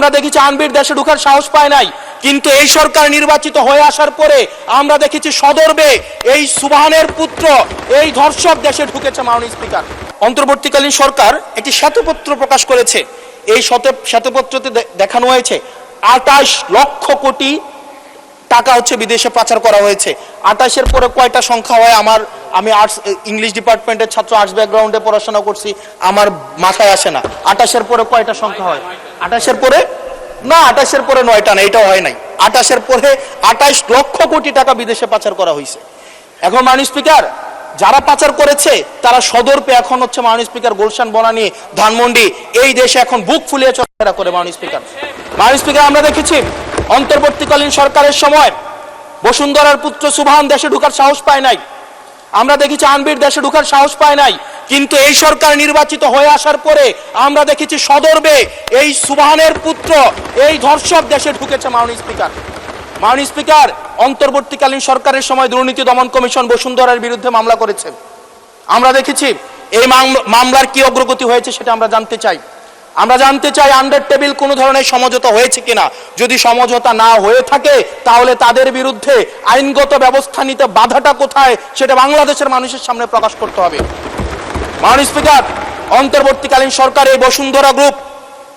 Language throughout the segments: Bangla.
আমরা দেখেছি আনবির দেশে ঢোকার সাহস পায় নাই, কিন্তু এই সরকার নির্বাচিত হয়ে আসার পরে আমরা দেখেছি সদর্বে এই সুবহানের পুত্র এই ধর্ষক দেশে ঢুকেছে। মাননীয় স্পিকার, অন্তর্বর্তীকালীন সরকার একটি শ্বেতপত্র প্রকাশ করেছে। এই শ্বেতপত্রতে দেখানো হয়েছে 28 লক্ষ কোটি টাকা হচ্ছে বিদেশে পাচার করা হয়েছে। 28-এর পরে কয়টা সংখ্যা হয় আমি আর্টস ইংলিশ ডিপার্টমেন্টের ছাত্র, আর্টস ব্যাকগ্রাউন্ডে পড়াশোনা করছি, আমার মাথায় আসে না 28-এর পরে কয়টা সংখ্যা হয়। 28-এর পরে না, 28-এর পরে 9টা না, এটাও হয় নাই। 28-এর পরে 28 লক্ষ কোটি টাকা বিদেশে পাচার করা হয়েছে। এখন মাননীয় স্পিকার, যারা পাচার করেছে তারা সদর্পে এখন হচ্ছে মাননীয় স্পিকার গুলশান, বনানী, ধানমন্ডি এই দেশে এখন বুক ফুলিয়ে চলাফেরা করে। মাননীয় স্পিকার, আমরা দেখেছি অন্তর্বর্তীকালীন সরকারের সময় বসুন্ধরার পুত্র সুবহান দেশে ঢোকার সাহস পায় নাই। আমরা দেখেছি আনবির দেশে ঢোকার সাহস পায় নাই, কিন্তু এই সরকার নির্বাচিত হয়ে আসার পরে আমরা দেখেছি সদর্বে এই সুবহানের পুত্র এই ধর্ষক দেশে ঢুকেছে। মাননীয় স্পিকার, অন্তর্বর্তীকালীন সরকারের সময় দুর্নীতি দমন কমিশন বসুন্ধরার বিরুদ্ধে মামলা করেছে। আমরা দেখেছি এই মামলার কি অগ্রগতি হয়েছে সেটা আমরা জানতে চাই আন্ডার টেবিল কোনো ধরনের সমঝোতা হয়েছে কিনা। যদি সমঝোতা না হয়ে থাকে তাহলে তাদের বিরুদ্ধে আইনগত ব্যবস্থা নিতে বাধাটা কোথায় সেটা বাংলাদেশের মানুষের সামনে প্রকাশ করতে হবে। মাননীয় স্পিকার, অন্তর্বর্তীকালীন সরকার এই বসুন্ধরা গ্রুপ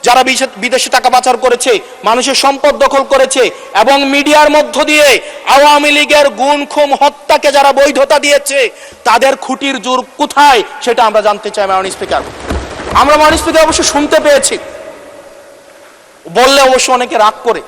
যারা বিদেশে টাকা পাচার করেছে, মানুষের সম্পদ দখল করেছে এবং মিডিয়ার মধ্য দিয়ে আওয়ামী লীগের গুম খুন হত্যাকে যারা বৈধতা দিয়েছে তাদের খুঁটির জোর কোথায় সেটা আমরা জানতে চাই। মাননীয় স্পিকার, আমরা মাননীয় স্পিকার অবশ্য শুনতে পেয়েছি, বললে অবশ্য অনেকে রাগ করে,